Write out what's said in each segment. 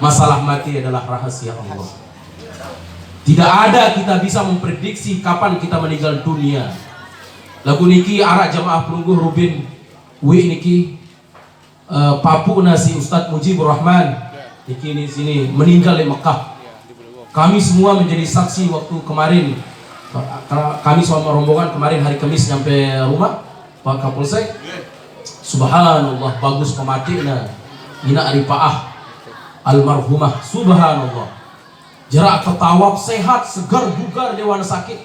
Masalah mati adalah rahasia Allah. Tidak ada kita bisa memprediksi kapan kita meninggal dunia. Lagu niki arak jamaah pelungguh Rubin Wi niki Papu nasi Ustadz Mujibur Rahman niki di sini meninggal di Mekah. Kami semua menjadi saksi waktu kemarin. Kami selama rombongan kemarin hari Kamis nyampe rumah Pak Kapolsek. Subhanallah, bagus pematiknya. Ina Arifaah almarhumah, subhanallah. Jarak ke tawaf sehat, segar, bugar, dewan sakit.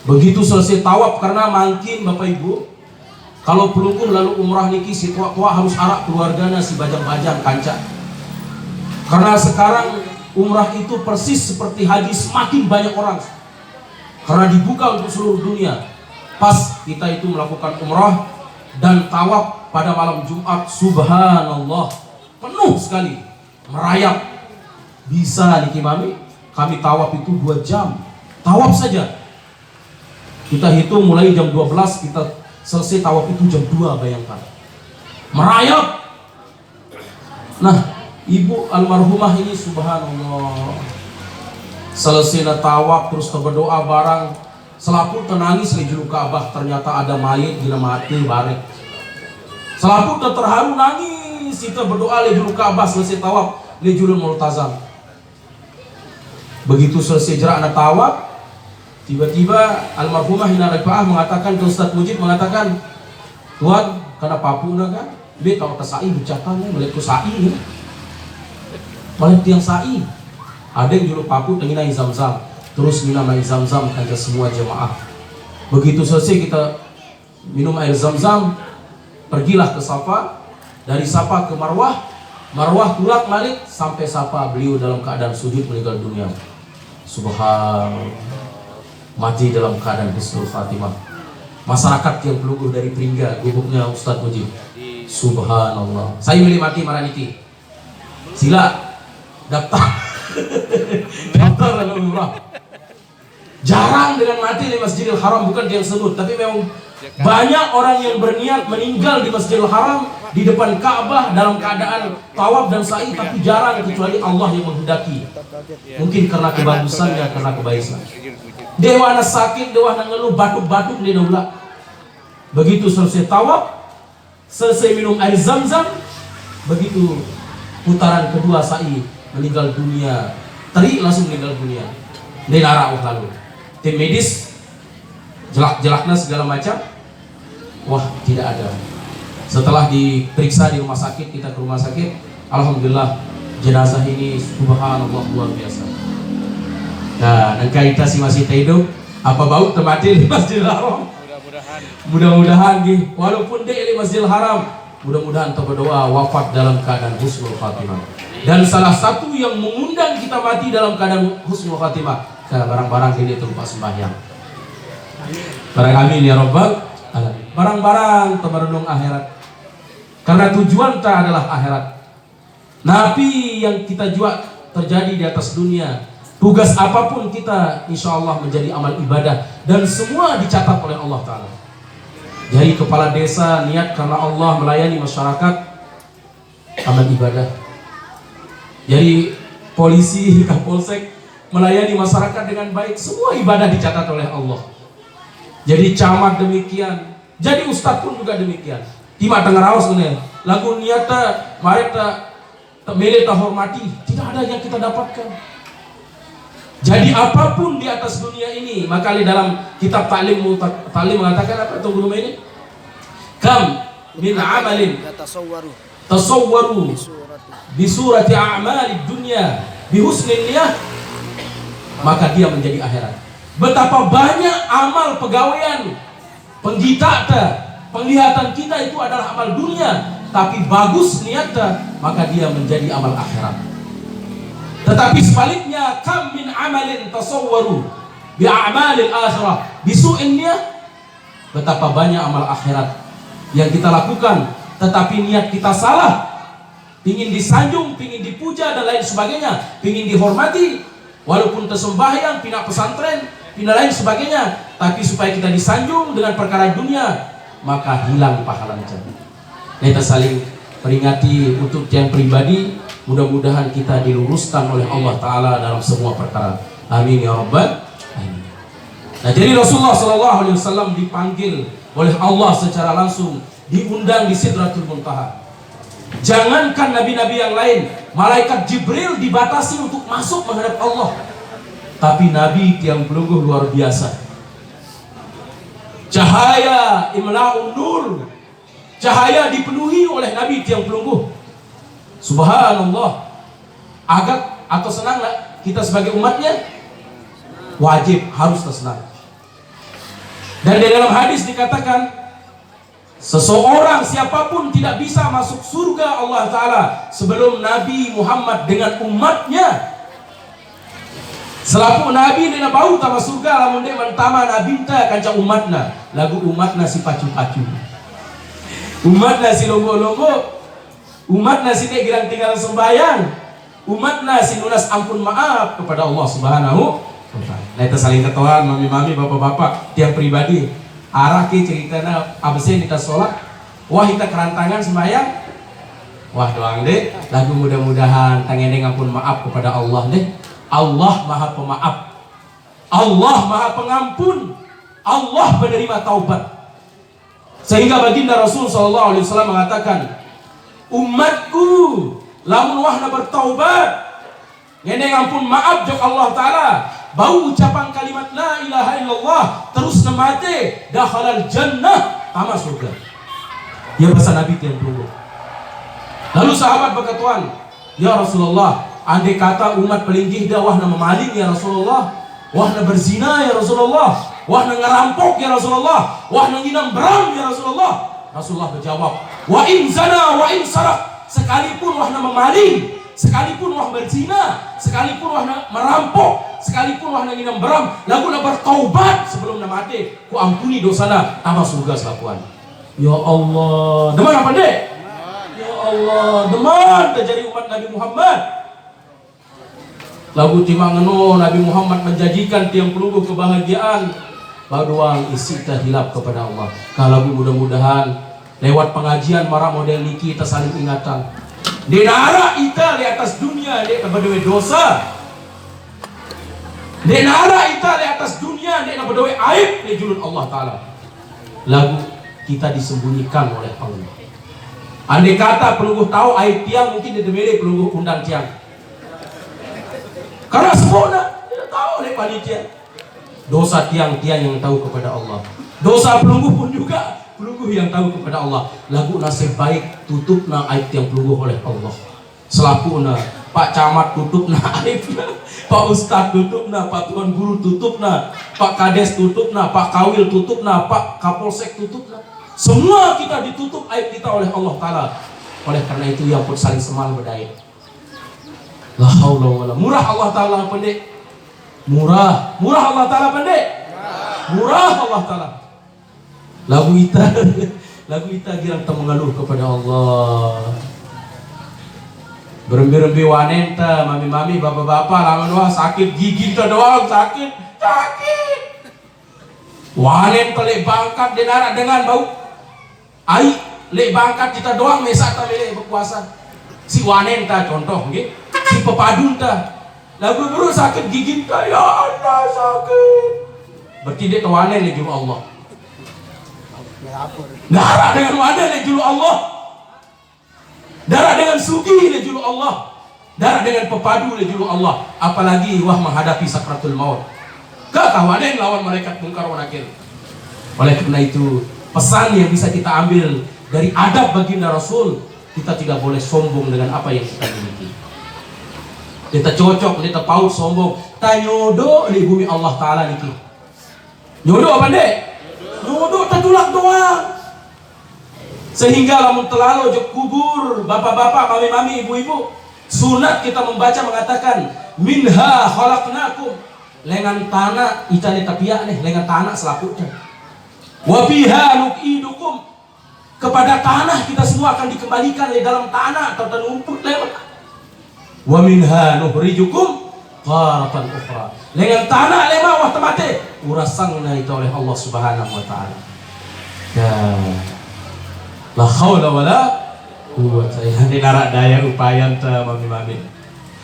Begitu selesai tawaf, karena makin Bapak Ibu, kalau pelungguh lalu umrah niki si tua-tua harus arak keluarganya si bajang-bajang kancak. Karena sekarang umrah itu persis seperti haji, semakin banyak orang. Karena dibuka untuk seluruh dunia. Pas kita itu melakukan umrah dan tawaf pada malam Jumat, subhanallah, penuh sekali, merayap. Bisa niki mami, kami tawaf itu 2 jam. Tawaf saja. Kita hitung mulai jam 12, kita selesai tawaf itu jam 2, bayangkan. Merayap. Nah, ibu almarhumah ini subhanallah. Selesai tawaf terus berdoa barang. Selaput tenangis di juru Ka'bah, ternyata ada mayat gila mati barek. Selaput terharu nangis, kita berdoa di juru Ka'bah selesai tawaf di juru Multazam. Begitu selesai jarak anak tawaf, tiba-tiba almarhumah Ina Rifaah mengatakan ke Ustadz Mujib, mengatakan, Tuhan, karena papu kan, dia kalau ke sa'i bicakannya, balik ke sa'i, balik tiang sa'i. Ada yang juru papu tenginai Zam-Zam, terus minum air Zam-Zam kanja semua jemaah. Begitu selesai kita minum air Zam-Zam, pergilah ke Safa, dari Safa ke Marwah, Marwah tulak balik sampai Safa, beliau dalam keadaan sujud meninggal dunia. Subhanallah, mati dalam keadaan husnul khatimah. Masyarakat yang pelungguh dari Peringga, gubuknya Ustadz Mujib. Subhanallah. Saya milih mati maraniki. Sila daftar. Daftar lalu umrah. Jarang dengan mati di Masjidil Haram, bukan dia yang sebut, tapi memang banyak orang yang berniat meninggal di Masjidil Haram, di depan Ka'bah dalam keadaan tawaf dan sa'i, tapi jarang kecuali Allah yang menghendaki. Mungkin karena kebagusannya, karena kebaikan. Dewa anak sakit, dewa anak ngeluh, batuk-batuk di daulah. Begitu selesai tawaf, selesai minum air Zam-Zam, begitu putaran kedua sa'i, meninggal dunia. Teri langsung meninggal dunia. Di darah lalu. Tim medis jelak-jelaknya segala macam, wah tidak ada. Setelah diperiksa di rumah sakit, kita ke rumah sakit, alhamdulillah jenazah ini subhanallah luar biasa. Nah, dan kita masih hidup, apa bau temati di Masjidil Haram? Mudah-mudahan gitu. Walaupun dia di Masjidil Haram, mudah-mudahan kita berdoa wafat dalam keadaan husnul khatimah. Dan salah satu yang mengundang kita mati dalam keadaan husnul khatimah, barang-barang ini tempat sembahyang. Barang amin ya Rabbal alamin. Barang-barang temerunung akhirat. Karena tujuan kita adalah akhirat. Nabi yang kita jual terjadi di atas dunia. Tugas apapun kita insya Allah menjadi amal ibadah. Dan semua dicatat oleh Allah Ta'ala. Jadi kepala desa niat karena Allah melayani masyarakat, amal ibadah. Jadi polisi, Kapolsek melayani masyarakat dengan baik, semua ibadah dicatat oleh Allah. Jadi camat demikian, jadi ustadz pun juga demikian. Tima tengah raus nih, lagu niata, mereka milih hormati, tidak ada yang kita dapatkan. Jadi apapun di atas dunia ini, maka di dalam kitab Ta'lim mengatakan apa itu guru ini? Kam min amalin tasawwaru bi surati a'mali dunya bi husnin niyah, maka dia menjadi akhirat. Betapa banyak amal pegawaian penggita, penglihatan kita itu adalah amal dunia, tapi bagus niatnya, maka dia menjadi amal akhirat. Tetapi sebaliknya, kam min amalin tasawwaru bi a'malil akhirah bi su'in niyah, betapa banyak amal akhirat yang kita lakukan, tetapi niat kita salah, pingin disanjung, pingin dipuja dan lain sebagainya, pingin dihormati, walaupun tersembahyang, pindah pesantren, pindah lain sebagainya, tapi supaya kita disanjung dengan perkara dunia, maka hilang pahalanya. Kita saling peringati untuk yang pribadi, Mudah-mudahan kita diluruskan oleh Allah Ta'ala dalam semua perkara. Amin ya Rabbal alamin. Nah, jadi Rasulullah SAW dipanggil oleh Allah secara langsung, diundang di Sidratul Muntaha. Jangankan nabi-nabi yang lain, malaikat Jibril dibatasi untuk masuk menghadap Allah, tapi Nabi Tiang Pelungguh luar biasa. Cahaya imla'un nur, cahaya dipenuhi oleh Nabi Tiang Pelungguh. Subhanallah. Agak atau senang nggak kita sebagai umatnya? Wajib, harus tersenang. Dan di dalam hadis dikatakan, seseorang siapapun tidak bisa masuk surga Allah Ta'ala sebelum Nabi Muhammad dengan umatnya. Selaku Nabi dia bau tama surga, lamun dia mentama Nabi ta kancang umatna. Lagu umatna si pacu-pacu, umatna si lombo-lombo, umatna si girang tinggal sembahyang, umatna si lunas ampun maaf kepada Allah Subhanahu wa Ta'ala. Nah, kita saling ketahuan mami-mami, bapak-bapak, tiap pribadi arah ke ceritana absen kita sholat, wah kita kerantangan sembahyang, wah doang deh lagu mudah-mudahan tangeneng ampun maaf kepada Allah deh. Allah maha pemaaf, Allah maha pengampun, Allah penerima taubat. Sehingga baginda Rasul SAW mengatakan, umatku lamun wahna bertaubat ngeneng ampun maaf jok Allah Ta'ala, bau ucapan kalimat la ilaha illallah terus nemate dakhalal jannah, tama surga. Ya bahasa Nabi Tiang Pelungguh. Lalu sahabat berkatuan, ya Rasulullah, andai kata umat pelinggih dah wahna memaling ya Rasulullah, wahna berzina ya Rasulullah, wahna ngerampok ya Rasulullah, wahna nginam beram ya Rasulullah. Rasulullah berjawab, wa in zana wa in sarak, sekalipun wahna memaling, sekalipun wahna berzina, sekalipun wahna merampok, sekalipun wahna nginam beram, lagu na bertaubat sebelum na mati, ku ampuni dosana, tambah surga selakuan. Ya Allah, deman apa dek? Ya Allah, deman terjadi umat Nabi Muhammad. Lagu timangeno Nabi Muhammad menjanjikan Tiang Pelungguh kebahagiaan, baruang isi hilap kepada Allah. Kalau mudah-mudahan lewat pengajian marah model niki kita saling ingatan. Di nara ita di atas dunia dia berdoa dosa. Di nara ita di atas dunia dia berdoa aib di julun Allah Ta'ala. Lagu kita disembunyikan oleh Allah. Andai kata Pelungguh tahu aib tiang, mungkin dia demele Pelungguh undang tiang. Karena semua tidak tahu oleh panitia. Dosa tiang-tiang yang tahu kepada Allah, dosa Pelungguh pun juga Pelungguh yang tahu kepada Allah. Lagu nasib baik tutup na aib tiang Pelungguh oleh Allah. Selaku na Pak Camat tutup na aibnya, Pak Ustadz tutup na, Pak Tuan Guru tutup na, Pak Kades tutup na, Pak Kawil tutup na, Pak Kapolsek tutup na. Semua kita ditutup aib kita oleh Allah Ta'ala. Oleh karena itu yang pun saling semal berdaya. La haula wala, murah Allah Ta'ala pendek. Murah Allah Ta'ala pendek. Murah Allah Ta'ala. Lagu ita girang ta mengeluh kepada Allah. Berembi-rembi wanita, mami-mami, bapak-bapak, laman wah sakit gigi ta doang, sakit. Wanita lek bangkat denara dengan bau ai, lek bangkat kita doang mesak ta lek berpuasa. Si wanita contoh nggih, si pepadun ta. Lagu buru sakit gigi ta, ya Allah sakit. Berarti dia tawanen le juru Allah. Darah dengan wadah le juru Allah. Darah dengan sugi le juru Allah. Darah dengan pepadu le juru Allah. Apalagi wah menghadapi sakratul maut. Kekawanen lawan malaikat mungkar wa nakir. Oleh karena itu, pesan yang bisa kita ambil dari adab baginda Rasul, kita tidak boleh sombong dengan apa yang kita miliki. Kita cocok, kita paut sombong. Ta nyodo di bumi Allah Ta'ala niki. Nyodo apa dek? Nyodo tertulak doang. Sehingga lamun terlalu jok kubur, bapak-bapak, mami-mami, ibu-ibu, sunat kita membaca mengatakan minha khalaqnakum, lengan tanah ita di tapiak nih, lengan tanah selakunya. Wa fiha nuqidukum, kepada tanah kita semua akan dikembalikan di dalam tanah atau terumput lewat. Wa minha nukhrijukum taratan ukhra, lengan tanah lemah wah temate urasangna itu oleh Allah Subhanahu wa Ta'ala. Ya la haula wala kuat saya di narak daya upaya mami-mami.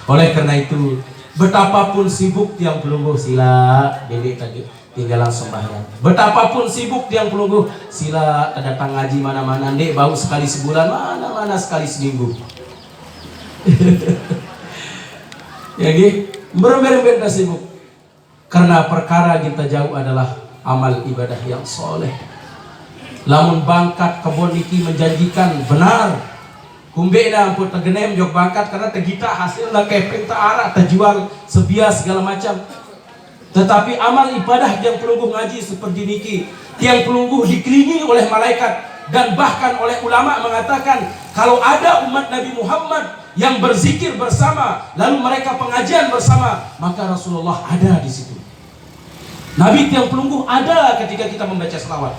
Oleh karena itu, betapapun sibuk tiang pelungguh sila dedek tadi tinggalan sembahyang. Betapapun sibuk tiang pelungguh sila datang ngaji mana-mana dek baru sekali sebulan mana-mana sekali seminggu. Ya gitu, berember-ember sibuk. Karena perkara kita jauh adalah amal ibadah yang soleh. Lamun bangkat kebon niki menjanjikan benar. Kumbena ampun tegenem jok bangkat karena tegita hasilnya kepeng arah terjual sebias segala macam. Tetapi amal ibadah yang pelungguh ngaji seperti niki, yang pelungguh dikelilingi oleh malaikat dan bahkan oleh ulama mengatakan kalau ada umat Nabi Muhammad yang berzikir bersama lalu mereka pengajian bersama maka Rasulullah ada di situ. Nabi tiang pelungguh ada ketika kita membaca selawat.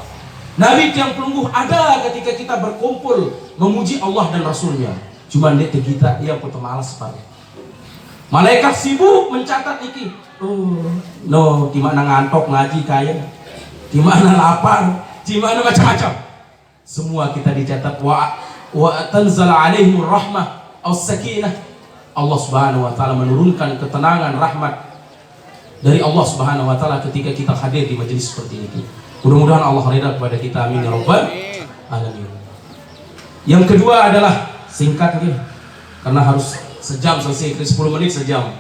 Nabi tiang pelungguh ada ketika kita berkumpul memuji Allah dan Rasulnya. Cuma dia kita ia pun malas pada. Malaikat sibuk mencatat iki. No, gimana ngantok ngaji kaya, gimana lapar, gimana macam-macam. Semua kita dicatat wa tanzal alaihimur rahmah as-sakinah. Allah Subhanahu wa taala menurunkan ketenangan rahmat dari Allah Subhanahu wa taala ketika kita hadir di majelis seperti ini. Mudah-mudahan Allah ridha kepada kita, amin ya rabbal alamin. Yang kedua adalah singkat nih, karena harus sejam selesai, 10 menit sejam.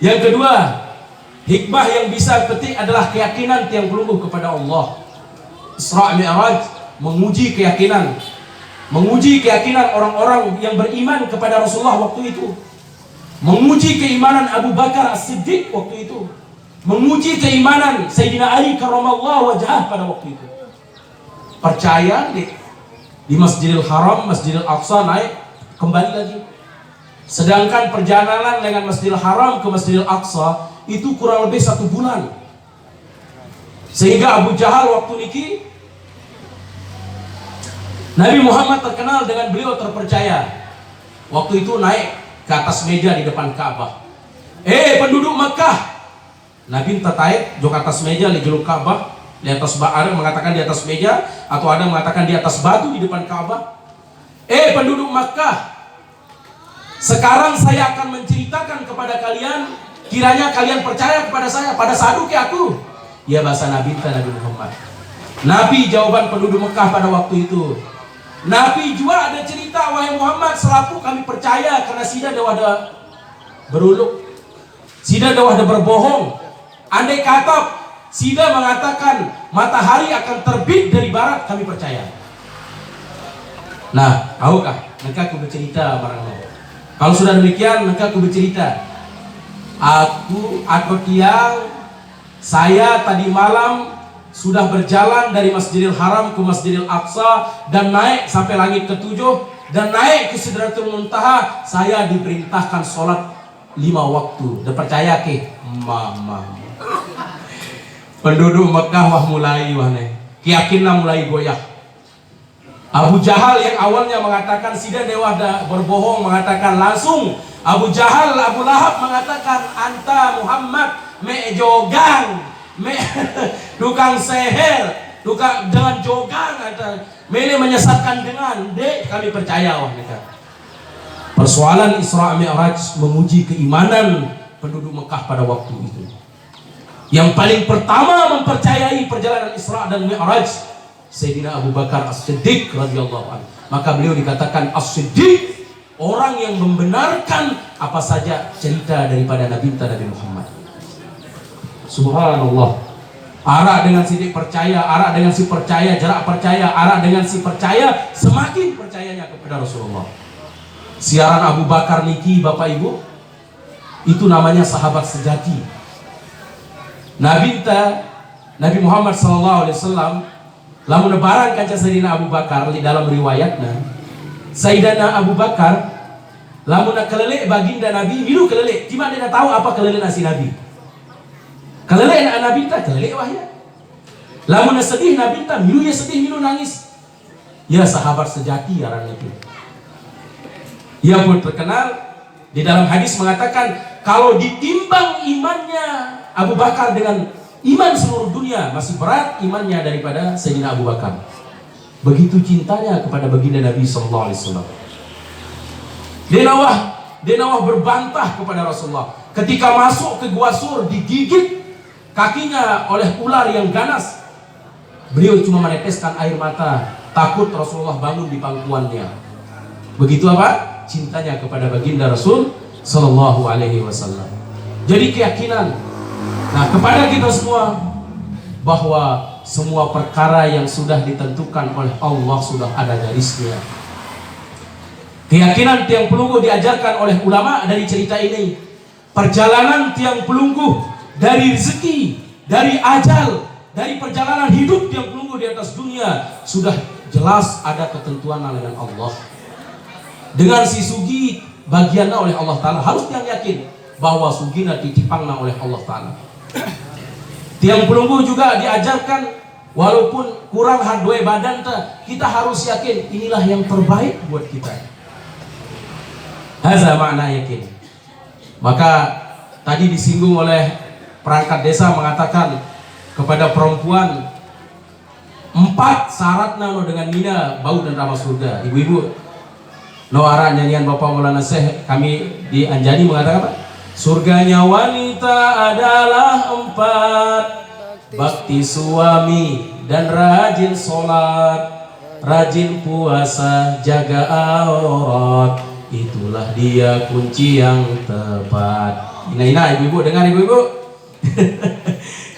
Yang kedua, hikmah yang bisa petik adalah keyakinan tiang pelungguh kepada Allah. Isra Mi'raj menguji keyakinan orang-orang yang beriman kepada Rasulullah waktu itu, menguji keimanan Abu Bakar As-Siddiq waktu itu, menguji keimanan Sayyidina Ali karramallahu wajhah pada waktu itu. Percaya di Masjidil Haram, Masjidil Aqsa naik kembali lagi. Sedangkan perjalanan dengan Masjidil Haram ke Masjidil Aqsa itu kurang lebih 1 bulan. Sehingga Abu Jahal waktu niki Nabi Muhammad terkenal dengan beliau terpercaya. Waktu itu naik ke atas meja di depan Ka'bah. Penduduk Makkah, Nabi tertaik di atas meja di jeluk Ka'bah, di atas ada mengatakan di atas meja atau ada mengatakan di atas batu di depan Ka'bah. Penduduk Makkah, sekarang saya akan menceritakan kepada kalian, kiranya kalian percaya kepada saya, pada saduki aku. Ya bahasa Nabi Muhammad. Nabi jawaban penduduk Mekah pada waktu itu. Nabi juga ada cerita, wahai Muhammad, selaku kami percaya karena sida dah ada beruluk, sida dah ada berbohong. Andai kata sida mengatakan matahari akan terbit dari barat, kami percaya. Nah, tahukah? Maka aku bercerita barang-barang. Kalau sudah demikian, maka aku bercerita. Aku tiang, saya tadi malam sudah berjalan dari Masjidil Haram ke Masjidil Aqsa dan naik sampai langit ke-7 dan naik ke Sidratul Muntaha. Saya diperintahkan sholat 5 waktu. Dah percaya ke? Mama. Penduduk Mekah wah mulai keyakinan mulai goyah. Abu Jahal yang awalnya mengatakan sida dewa berbohong, mengatakan langsung Abu Jahal, Abu Lahab mengatakan anta Muhammad jogang, tukang seher, tukang dengan jogang, mele menyesatkan dengan kami percaya wah mereka. Persoalan Isra Mi'raj menguji keimanan penduduk Mekah pada waktu itu. Yang paling pertama mempercayai perjalanan Isra dan Mi'raj Sayyidina Abu Bakar As-Siddiq radhiyallahu anhu. Maka beliau dikatakan As-Siddiq, orang yang membenarkan apa saja cerita daripada Nabi Muhammad. Subhanallah. Arak dengan Siddiq percaya, arak dengan si percaya, jarak percaya, arak dengan si percaya, semakin percayanya kepada Rasulullah. Siaran Abu Bakar niki Bapak Ibu, itu namanya sahabat sejati. Nabi Muhammad SAW lamun lebaran kaca Sayyidina Abu Bakar di dalam riwayatnya, Sayyidina Abu Bakar lamun kelelek baginda Nabi milu kelelek, cuma dia tahu apa kelelek nasi Nabi. Kelelek Nabi ta kelelek wahya. Lamun sedih Nabi ta milu ya sedih, milu nangis. Ya sahabat sejati orang itu. Ia pun terkenal di dalam hadis mengatakan kalau ditimbang imannya Abu Bakar dengan iman seluruh dunia, masih berat imannya daripada Sayyidina Abu Bakar. Begitu cintanya kepada baginda Nabi sallallahu alaihi wasallam. Dia nawah berbantah kepada Rasulullah. Ketika masuk ke Gua Sur, digigit kakinya oleh ular yang ganas. Beliau cuma meneteskan air mata, takut Rasulullah bangun di pangkuannya. Begitu apa? Cintanya kepada baginda Rasul sallallahu alaihi wasallam. Jadi keyakinan kepada kita semua bahwa semua perkara yang sudah ditentukan oleh Allah sudah ada garisnya. Keyakinan tiang pelunggu diajarkan oleh ulama dari cerita ini. Perjalanan tiang pelunggu dari rezeki, dari ajal, dari perjalanan hidup tiang pelunggu di atas dunia sudah jelas ada ketentuan dengan Allah. Dengan si sugi bagiannya oleh Allah Ta'ala, harus tiang yakin bahwa sugina ditipangna oleh Allah Ta'ala. Tiang pelunggu juga diajarkan walaupun kurang hardware badan, kita harus yakin inilah yang terbaik buat kita. Haza makna yakin. Maka tadi disinggung oleh perangkat desa mengatakan kepada perempuan 4 syaratnya dengan Nina bau dan ramah surga. Ibu-ibu, noara nyanyian Bapak Maulana Syekh kami di Anjani mengatakan apa? Surganya wanita adalah 4: bakti suami dan rajin sholat, rajin puasa, jaga aurat, itulah dia kunci yang tepat. Ina ibu-ibu, dengar ibu-ibu.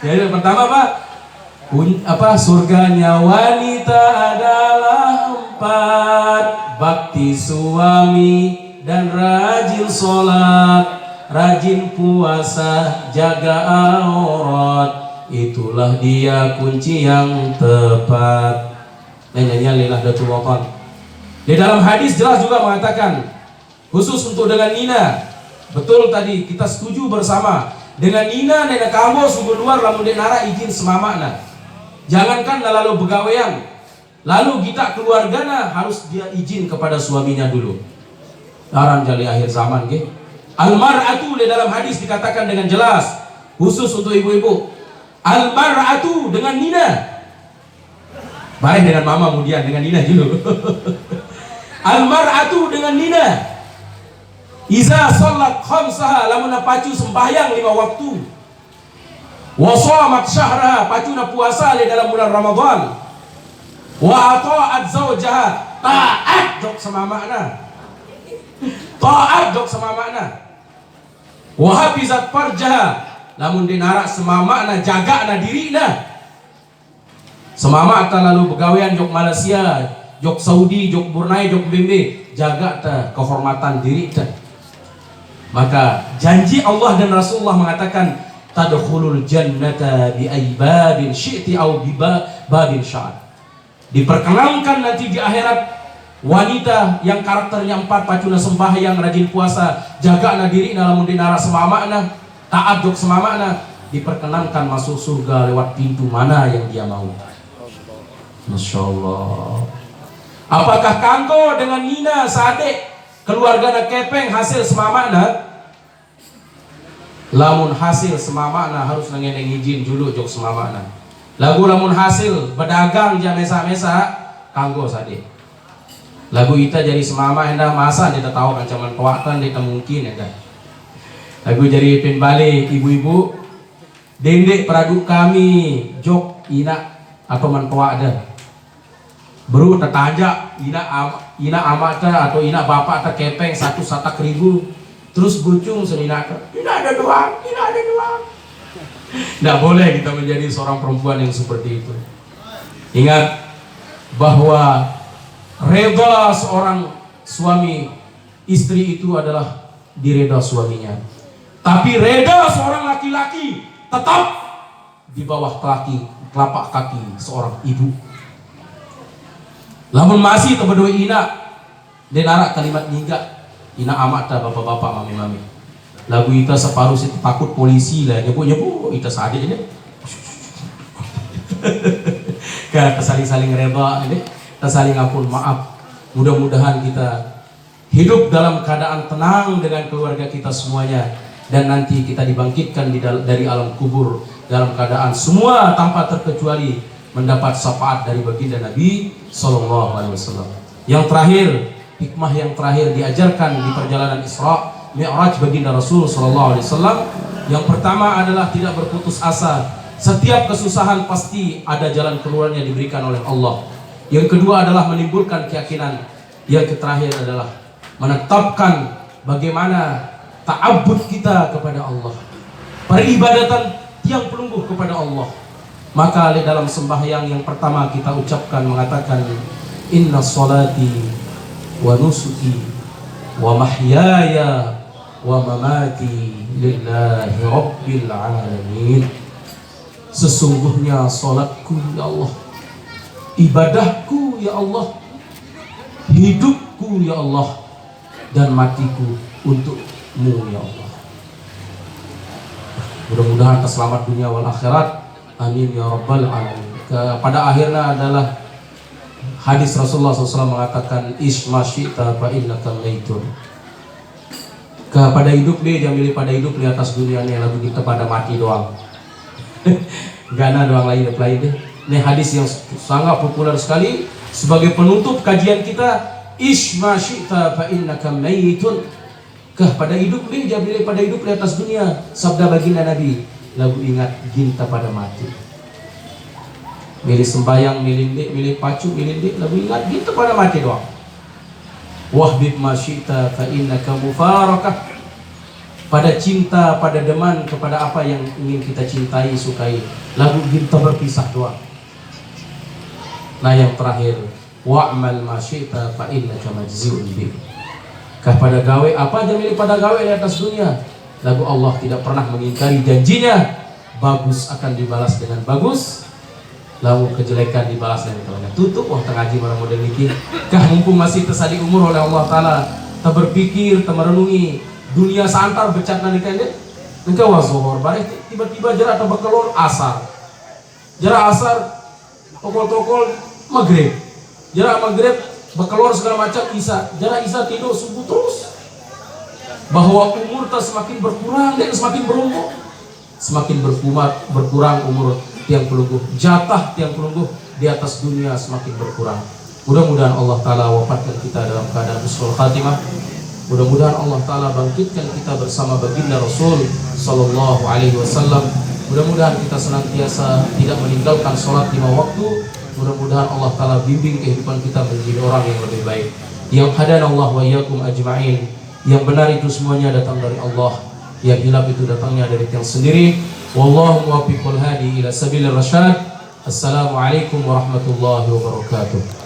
Jadi pertama surganya wanita adalah 4: bakti suami dan rajin sholat, rajin puasa, jaga aurat, itulah dia kunci yang tepat. Nyanyian Nahdlatul Wathon. Di dalam hadis jelas juga mengatakan khusus untuk dengan Nina. Betul tadi kita setuju bersama dengan Nina dan kamu sungguh luar lamun denara izin semamakna. Jangankan lalu begawean, lalu kita keluargana harus dia izin kepada suaminya dulu. Larang jali akhir zaman ke. Al-mar'atu di dalam hadis dikatakan dengan jelas khusus untuk ibu-ibu. Al-mar'atu dengan Nina. Baik dengan mama kemudian dengan Nina dulu. Al-mar'atu dengan Nina. Iza salat khamsaha lamun pacu sembahyang 5 waktu. Wa shamat syahra pacuna puasa le dalam bulan Ramadan. Wa ata'at zawjaha taat jok sama makna. Taat jok sama makna. Wa hafizat farjaha lamun dinara sama makna jagana dirina. Semama ta lalu begawean jok Malaysia, jok Saudi, jok Brunei, jok Bimbe, jaga ta kehormatan diri ta. Maka janji Allah dan Rasulullah mengatakan tadkhulul jannata bi aybabin syi'ti aw bi babin sya'at. Diperkenankan nanti di akhirat wanita yang karakternya 4 pacuna sembahyang, rajin puasa, jaga diri dalam dinara semamakna, taat jok semamakna, diperkenankan masuk surga lewat pintu mana yang dia mau. Masya Allah. Apakah kanggo dengan Nina sate keluarga kepeng hasil semamakna? Lamun hasil semamakna harus nengeneng izin dulu jok semamakna. Lagu lamun hasil berdagang ja mesa-mesa kanggo sate. Lagu ita jadi semama hendak masa dia tahu ancaman kewatan dia mungkin ya. Lagu jadi penbalik ibu-ibu dendek peraduk kami jok ina atau mantua ada. Baru tertajak ina amata atau ina bapak tak kepeng 1 satak 1000 terus bucung senina ada doang. Tidak boleh kita menjadi seorang perempuan yang seperti itu. Ingat bahwa reda seorang suami istri itu adalah direda suaminya. Tapi reda seorang laki-laki tetap di bawah telapak kaki seorang ibu. Lamun masih tebedo ina denara kalimat ningga ina amata bapak-bapak mami-mami. Lagu ita separuh situ takut polisi lah nyebut ita saja deh. Kita saling-saling reda ini, kita saling ampun maaf. Mudah-mudahan kita hidup dalam keadaan tenang dengan keluarga kita semuanya dan nanti kita dibangkitkan dari alam kubur dalam keadaan semua tanpa terkecuali mendapat syafaat dari baginda Nabi sallallahu alaihi wasallam. Yang terakhir, hikmah yang terakhir diajarkan di perjalanan Isra Mi'raj baginda Rasul sallallahu alaihi wasallam, yang pertama adalah tidak berputus asa. Setiap kesusahan pasti ada jalan keluar yang diberikan oleh Allah. Yang kedua adalah menimbulkan keyakinan. Yang terakhir adalah menetapkan bagaimana ta'abbud kita kepada Allah, peribadatan yang pelungguh kepada Allah. Maka dalam sembahyang yang pertama kita ucapkan mengatakan, inna sholati wa nusuki wa mahyaya wa mamati lillahi rabbil alamin. Sesungguhnya salatku ya Allah, ibadahku ya Allah, hidupku ya Allah, dan matiku untukmu ya Allah. Mudah-mudahan kita selamat dunia wal akhirat, amin ya rabbal alamin. Pada akhirnya adalah hadis Rasulullah SAW mengatakan, isma syi'ta fa innaka maitun. Pada hidup dia milih pada hidup di atas dunia ini, lalu kita pada mati doang. Gak ada doang lain deh. Ini hadis yang sangat populer sekali sebagai penutup kajian kita. Isma syi'ta fa innaka maitun. Pada hidup dia milih pada hidup di atas dunia. Sabda baginda Nabi, lalu ingat ginta pada mati. Milih sembayang, milih pacu, lalu ingat ginta pada mati doang. Wahbib ma syi'ta fa innaka mufarakah. Pada cinta, pada deman kepada apa yang ingin kita cintai, sukai, lalu kita berpisah doang. Nah yang terakhir, wa'mal ma syi'ta fa innaka majzi'un bih. Pada gawe apa aja milih pada gawe di atas dunia, lalu Allah tidak pernah mengingkari janjinya, bagus akan dibalas dengan bagus, lalu kejelekan dibalas dengan kejelekan. Tutup wah ngaji barang model ini. Mumpung masih tersadi umur oleh Allah Ta'ala, tak berpikir, tak merenungi dunia santar becat nanti kayaknya engkau wazohor balik tiba-tiba jarak atau bekelor asar, jarak asar tokol maghrib, jarak maghrib bekelor segala macam isya, jarak isya tidur subuh terus. Bahwa umur tak semakin berkurang dan semakin berumur, semakin berkurang umur tiang pelungguh, jatah tiang pelungguh di atas dunia semakin berkurang. Mudah-mudahan Allah Ta'ala wafatkan kita dalam keadaan husnul khatimah. Mudah-mudahan Allah Ta'ala bangkitkan kita bersama baginda Rasul Sallallahu Alaihi Wasallam. Mudah-mudahan kita senantiasa tidak meninggalkan sholat 5 waktu. Mudah-mudahan Allah Ta'ala bimbing kehidupan kita menjadi orang yang lebih baik. Yang hadana Allah wa iyyakum ajma'in. Yang benar itu semuanya datang dari Allah, yang hilaf itu datangnya dari yang sendiri. Wallahu muwaffiqul hadi ila sabilir rasyad. Assalamualaikum warahmatullahi wabarakatuh.